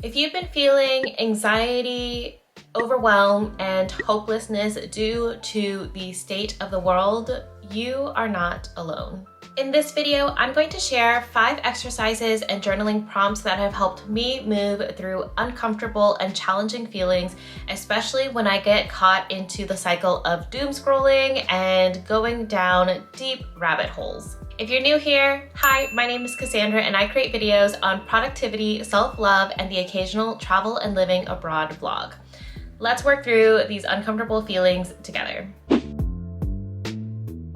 If you've been feeling anxiety, overwhelm, and hopelessness due to the state of the world, you are not alone. In this video, I'm going to share 5 exercises and journaling prompts that have helped me move through uncomfortable and challenging feelings, especially when I get caught into the cycle of doom scrolling and going down deep rabbit holes. If you're new here, hi, my name is Cassandra and I create videos on productivity, self-love, and the occasional travel and living abroad vlog. Let's work through these uncomfortable feelings together.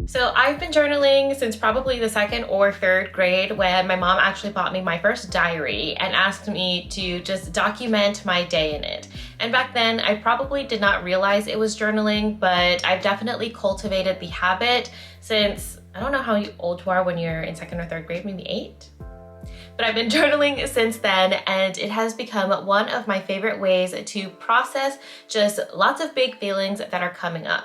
So I've been journaling since probably the 2nd or 3rd grade when my mom actually bought me my first diary and asked me to just document my day in it. And back then I probably did not realize it was journaling, but I've definitely cultivated the habit since, I don't know how old you are when you're in 2nd or 3rd grade, maybe 8? But I've been journaling since then, and it has become one of my favorite ways to process just lots of big feelings that are coming up.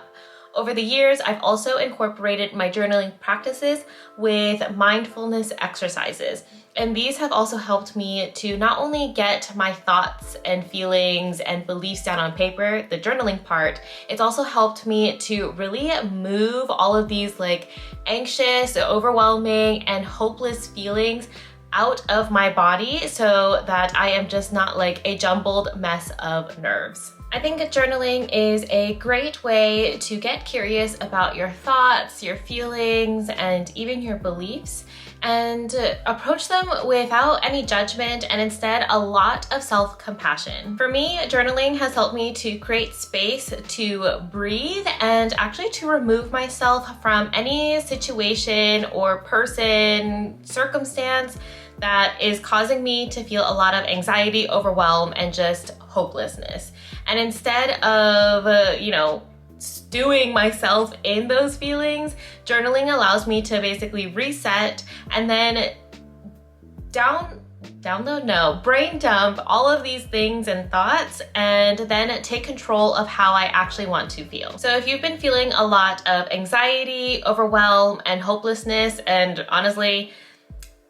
Over the years, I've also incorporated my journaling practices with mindfulness exercises. And these have also helped me to not only get my thoughts and feelings and beliefs down on paper, the journaling part, it's also helped me to really move all of these anxious, overwhelming, and hopeless feelings out of my body so that I am just not a jumbled mess of nerves. I think journaling is a great way to get curious about your thoughts, your feelings, and even your beliefs, and approach them without any judgment and instead a lot of self-compassion. For me, journaling has helped me to create space to breathe and actually to remove myself from any situation or person, circumstance that is causing me to feel a lot of anxiety, overwhelm, and just hopelessness. And instead of, stewing myself in those feelings, journaling allows me to basically reset and then brain dump all of these things and thoughts and then take control of how I actually want to feel. So if you've been feeling a lot of anxiety, overwhelm, and hopelessness, and honestly,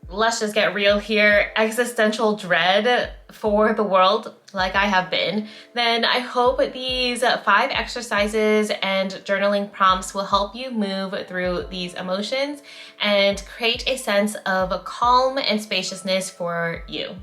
let's just get real here, existential dread for the world like I have been, then I hope these 5 exercises and journaling prompts will help you move through these emotions and create a sense of calm and spaciousness for you.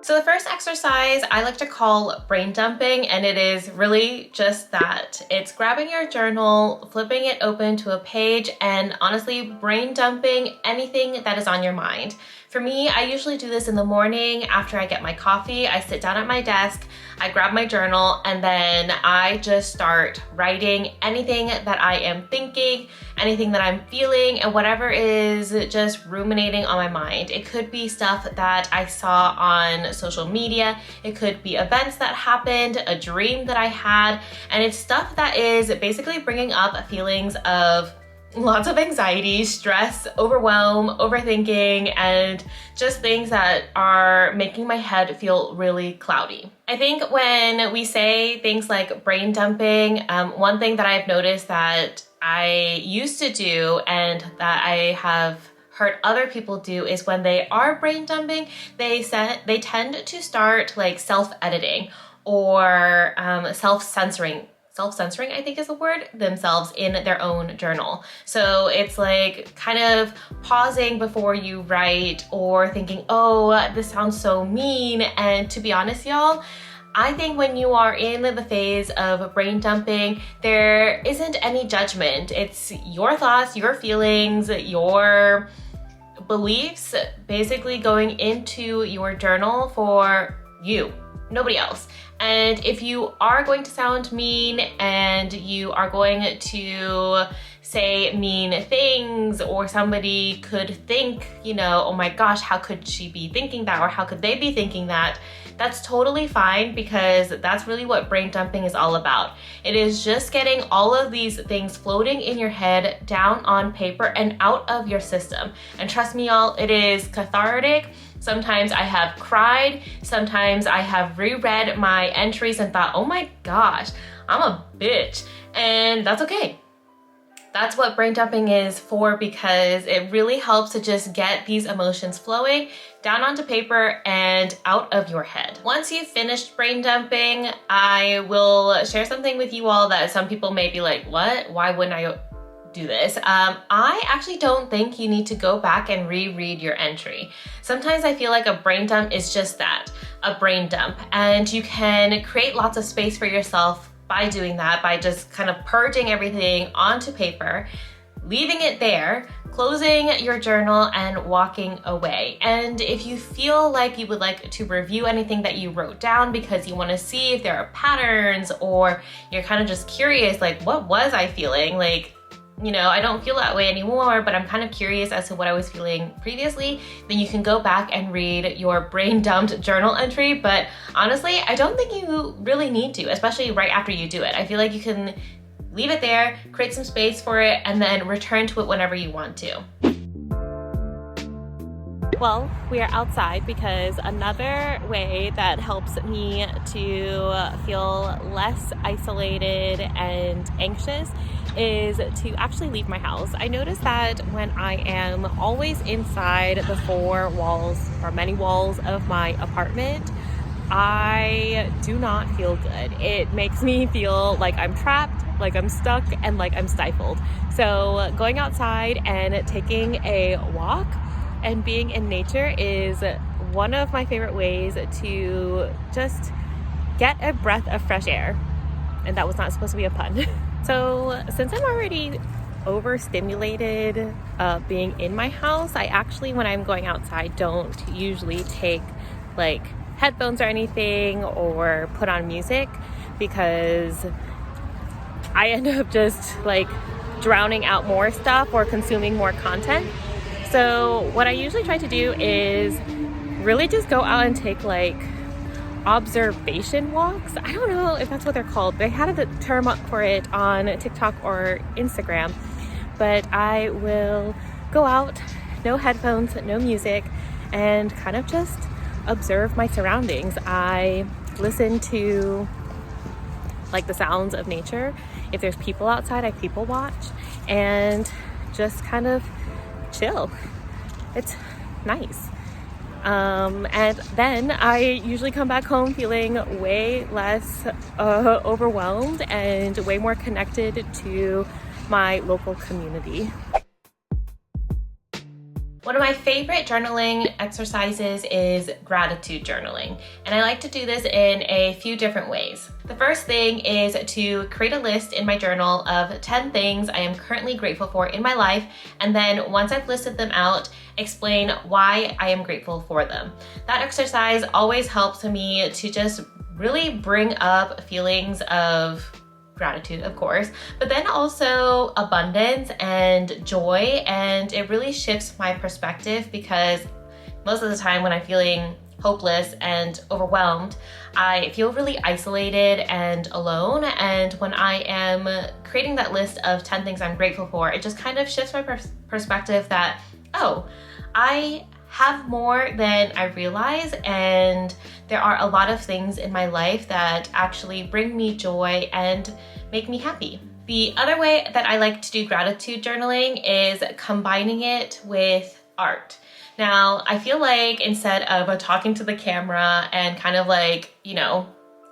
So the first exercise I like to call brain dumping, and it is really just that. It's grabbing your journal, flipping it open to a page, and honestly brain dumping anything that is on your mind. For me, I usually do this in the morning after I get my coffee. I sit down at my desk, I grab my journal, and then I just start writing anything that I am thinking, anything that I'm feeling, and whatever is just ruminating on my mind. It could be stuff that I saw on social media, it could be events that happened, a dream that I had, and it's stuff that is basically bringing up feelings of lots of anxiety, stress, overwhelm, overthinking, and just things that are making my head feel really cloudy. I think when we say things like brain dumping, one thing that I've noticed that I used to do and that I have heard other people do is when they are brain dumping, they tend to start self-editing or self-censoring, I think is the word, themselves in their own journal. So it's kind of pausing before you write or thinking, oh, this sounds so mean. And to be honest, y'all, I think when you are in the phase of brain dumping, there isn't any judgment. It's your thoughts, your feelings, your beliefs basically going into your journal for you, nobody else. And if you are going to sound mean and you are going to say mean things, or somebody could think, oh my gosh, how could she be thinking that? Or how could they be thinking that? That's totally fine, because that's really what brain dumping is all about. It is just getting all of these things floating in your head down on paper and out of your system. And trust me, y'all, it is cathartic. Sometimes I have cried, sometimes I have reread my entries and thought, oh my gosh, I'm a bitch, and that's okay. That's what brain dumping is for, because it really helps to just get these emotions flowing down onto paper and out of your head. Once you've finished brain dumping, I will share something with you all that some people may be like, what? Why wouldn't I do this? I actually don't think you need to go back and reread your entry. Sometimes I feel like a brain dump is just that, a brain dump, and you can create lots of space for yourself by doing that, by just kind of purging everything onto paper, leaving it there, closing your journal and walking away. And if you feel like you would like to review anything that you wrote down because you want to see if there are patterns, or you're kind of just curious, like, what was I feeling? Like, you know, I don't feel that way anymore, but I'm kind of curious as to what I was feeling previously, then you can go back and read your brain dumped journal entry. But honestly, I don't think you really need to, especially right after you do it. I feel like you can leave it there, create some space for it, and then return to it whenever you want to. Well, we are outside because another way that helps me to feel less isolated and anxious is to actually leave my house. I notice that when I am always inside the four walls or many walls of my apartment, I do not feel good. It makes me feel like I'm trapped, like I'm stuck, and like I'm stifled. So going outside and taking a walk and being in nature is one of my favorite ways to just get a breath of fresh air. And that was not supposed to be a pun. So since I'm already overstimulated being in my house, I actually, when I'm going outside, don't usually take like headphones or anything or put on music, because I end up just like drowning out more stuff or consuming more content. So what I usually try to do is really just go out and take like observation walks. I don't know if that's what they're called. They had a term up for it on TikTok or Instagram, but I will go out, no headphones, no music, and kind of just observe my surroundings. I listen to like the sounds of nature. If there's people outside, I people watch and just kind of chill. It's nice. And then I usually come back home feeling way less overwhelmed and way more connected to my local community. One of my favorite journaling exercises is gratitude journaling, and I like to do this in a few different ways. The first thing is to create a list in my journal of 10 things I am currently grateful for in my life, and then once I've listed them out, explain why I am grateful for them. That exercise always helps me to just really bring up feelings of gratitude, of course, but then also abundance and joy, and it really shifts my perspective, because most of the time when I'm feeling hopeless and overwhelmed, I feel really isolated and alone, and when I am creating that list of 10 things I'm grateful for, it just kind of shifts my perspective that, oh, I have more than I realize, and there are a lot of things in my life that actually bring me joy and make me happy. The other way that I like to do gratitude journaling is combining it with art. Now, I feel like instead of talking to the camera and kind of like, you know,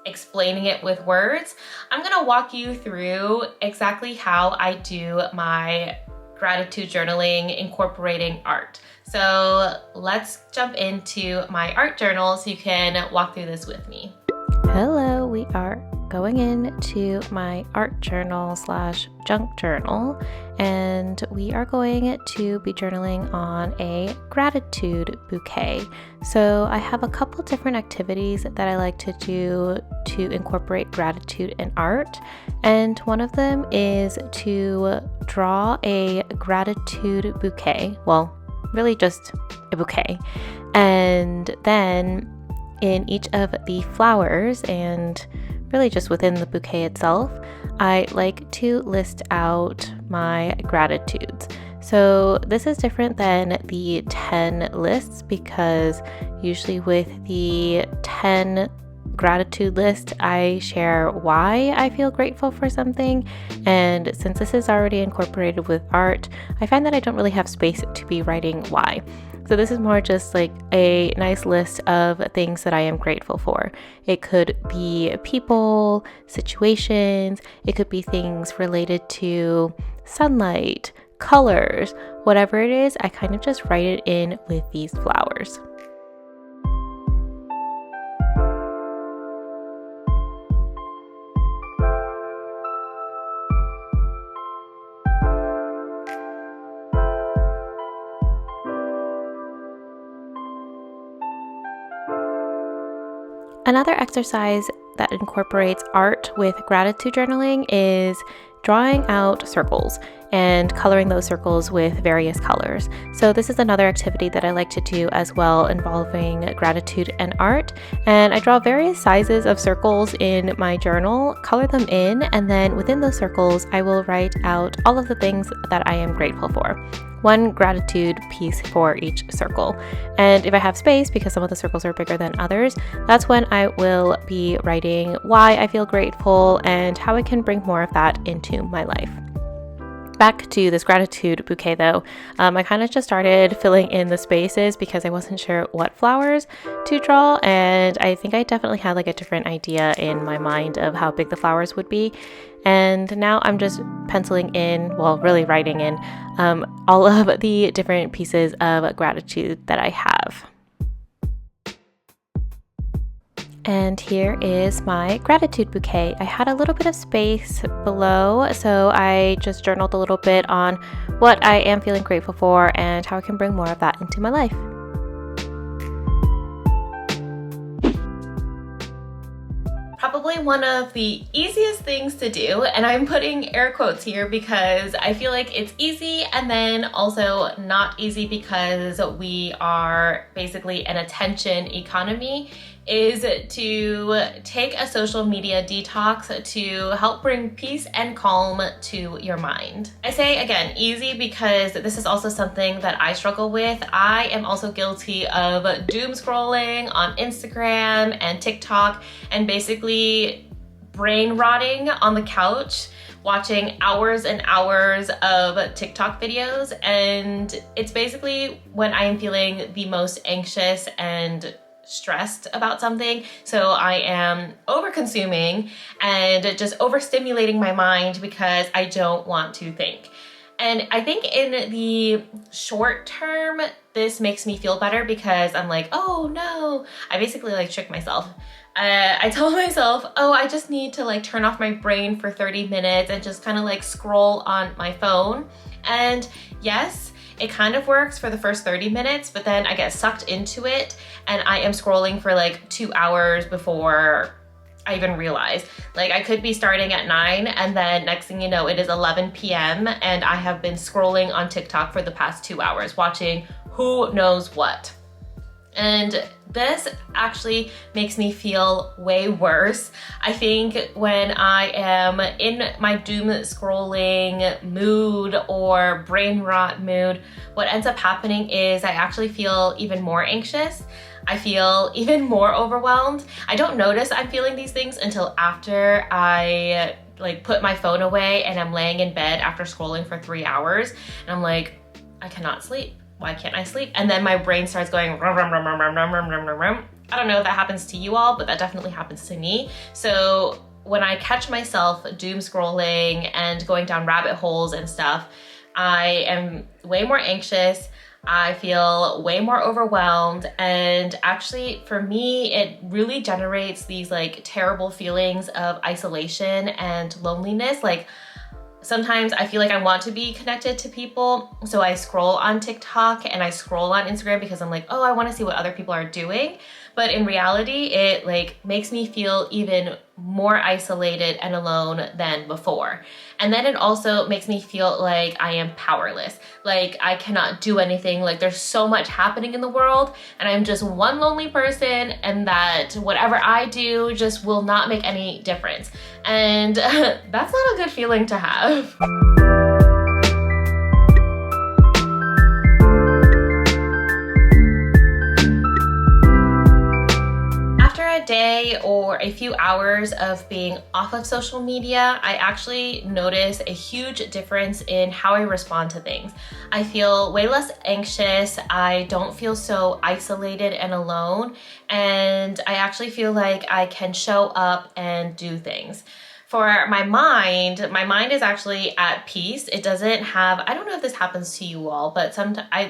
explaining it with words, I'm gonna walk you through exactly how I do my gratitude journaling incorporating art. So let's jump into my art journal so you can walk through this with me. Hello, we are going into my art journal / junk journal, and we are going to be journaling on a gratitude bouquet. So I have a couple different activities that I like to do to incorporate gratitude in art, and one of them is to draw a gratitude bouquet. Well, really just a bouquet. And then in each of the flowers, and really just within the bouquet itself, I like to list out my gratitudes. So this is different than the 10 lists, because usually with the 10 gratitude list, I share why I feel grateful for something. And since this is already incorporated with art, I find that I don't really have space to be writing why. So this is more just like a nice list of things that I am grateful for. It could be people, situations, it could be things related to sunlight, colors, whatever it is, I kind of just write it in with these flowers. Another exercise that incorporates art with gratitude journaling is drawing out circles and coloring those circles with various colors. So this is another activity that I like to do as well, involving gratitude and art. And I draw various sizes of circles in my journal, color them in, and then within those circles, I will write out all of the things that I am grateful for. One gratitude piece for each circle. And if I have space, because some of the circles are bigger than others, that's when I will be writing why I feel grateful and how I can bring more of that into my life. Back to this gratitude bouquet though, I kind of just started filling in the spaces because I wasn't sure what flowers to draw, and I think I definitely had like a different idea in my mind of how big the flowers would be. And now I'm just penciling in, well, really writing in all of the different pieces of gratitude that I have. And here is my gratitude bouquet. I had a little bit of space below, so I just journaled a little bit on what I am feeling grateful for and how I can bring more of that into my life. Probably one of the easiest things to do, and I'm putting air quotes here because I feel like it's easy and then also not easy because we are basically an attention economy, is to take a social media detox to help bring peace and calm to your mind. I say again, easy, because this is also something that I struggle with. I am also guilty of doom scrolling on Instagram and TikTok and basically brain rotting on the couch, watching hours and hours of TikTok videos. And it's basically when I am feeling the most anxious and stressed about something. So I am over consuming and just overstimulating my mind because I don't want to think. And I think in the short term, this makes me feel better because I'm like, oh no, I basically like trick myself. I tell myself, oh, I just need to like turn off my brain for 30 minutes and just kind of like scroll on my phone. And yes, it kind of works for the first 30 minutes, but then I get sucked into it and I am scrolling for like 2 hours before I even realize. Like I could be starting at 9 and then next thing you know, it is 11 p.m. and I have been scrolling on TikTok for the past 2 hours, watching who knows what. And this actually makes me feel way worse. I think when I am in my doom scrolling mood or brain rot mood, what ends up happening is I actually feel even more anxious. I feel even more overwhelmed. I don't notice I'm feeling these things until after I like put my phone away and I'm laying in bed after scrolling for 3 hours and I'm like, I cannot sleep. Why can't I sleep? And then my brain starts going rum, rum, rum, rum, rum, rum, rum, rum, rum. I don't know if that happens to you all, but that definitely happens to me. So when I catch myself doom scrolling and going down rabbit holes and stuff, I am way more anxious. I feel way more overwhelmed. And actually for me, it really generates these like terrible feelings of isolation and loneliness. Like sometimes I feel like I want to be connected to people, so I scroll on TikTok and I scroll on Instagram because I'm like, oh, I want to see what other people are doing. But in reality, it like makes me feel even more isolated and alone than before. And then it also makes me feel like I am powerless. Like I cannot do anything. Like there's so much happening in the world and I'm just one lonely person and that whatever I do just will not make any difference. And that's not a good feeling to have. a day or a few hours of being off of social media, I actually notice a huge difference in how I respond to things. I feel way less anxious, I don't feel so isolated and alone, and I actually feel like I can show up and do things. For my mind is actually at peace. It doesn't have, I don't know if this happens to you all, but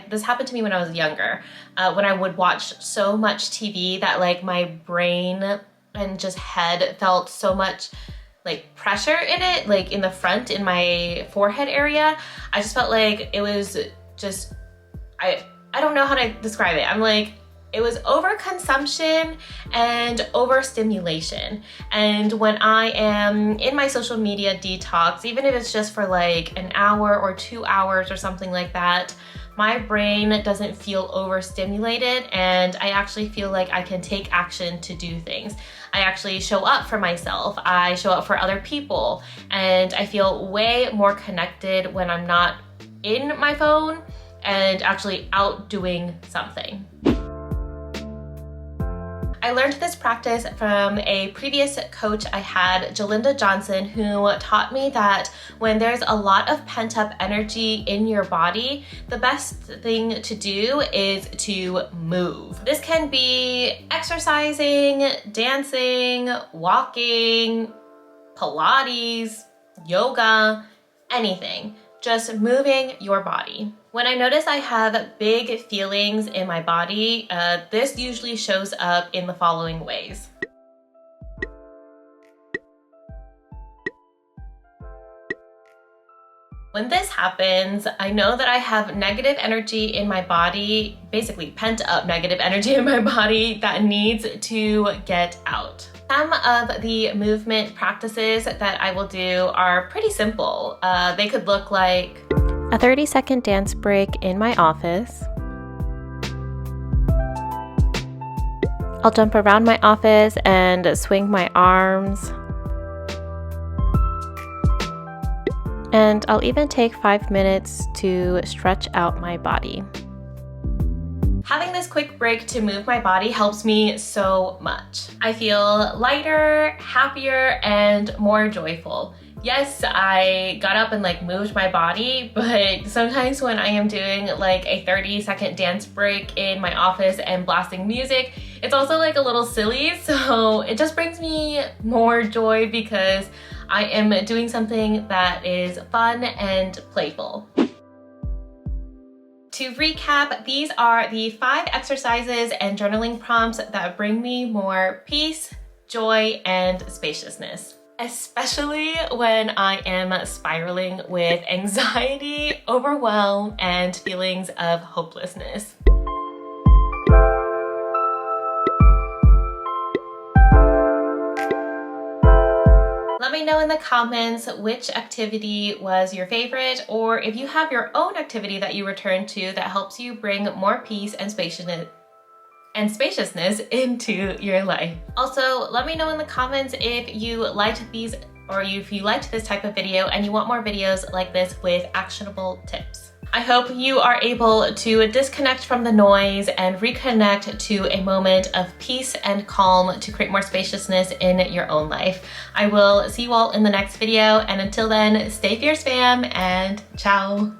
this happened to me when I was younger, when I would watch so much TV that like my brain and just head felt so much like pressure in it, like in the front, in my forehead area. I just felt like it was just, I don't know how to describe it. I'm like, it was overconsumption and overstimulation. And when I am in my social media detox, even if it's just for like an hour or 2 hours or something like that, my brain doesn't feel overstimulated, and I actually feel like I can take action to do things. I actually show up for myself, I show up for other people, and I feel way more connected when I'm not in my phone and actually out doing something. I learned this practice from a previous coach I had, Jalinda Johnson, who taught me that when there's a lot of pent-up energy in your body, the best thing to do is to move. This can be exercising, dancing, walking, Pilates, yoga, anything. Just moving your body. When I notice I have big feelings in my body, this usually shows up in the following ways. When this happens, I know that I have negative energy in my body, basically pent up negative energy in my body that needs to get out. Some of the movement practices that I will do are pretty simple. They could look like a 30-second dance break in my office. I'll jump around my office and swing my arms. And I'll even take 5 minutes to stretch out my body. Having this quick break to move my body helps me so much. I feel lighter, happier, and more joyful. Yes, I got up and like moved my body, but sometimes when I am doing like a 30-second dance break in my office and blasting music, it's also like a little silly, so it just brings me more joy because I am doing something that is fun and playful. To recap, these are the 5 exercises and journaling prompts that bring me more peace, joy, and spaciousness, especially when I am spiraling with anxiety, overwhelm, and feelings of hopelessness. Let me know in the comments which activity was your favorite, or if you have your own activity that you return to that helps you bring more peace and spaciousness into your life. Also, let me know in the comments if you liked these, or if you liked this type of video and you want more videos like this with actionable tips. I hope you are able to disconnect from the noise and reconnect to a moment of peace and calm to create more spaciousness in your own life. I will see you all in the next video, and until then, stay fierce fam, and ciao.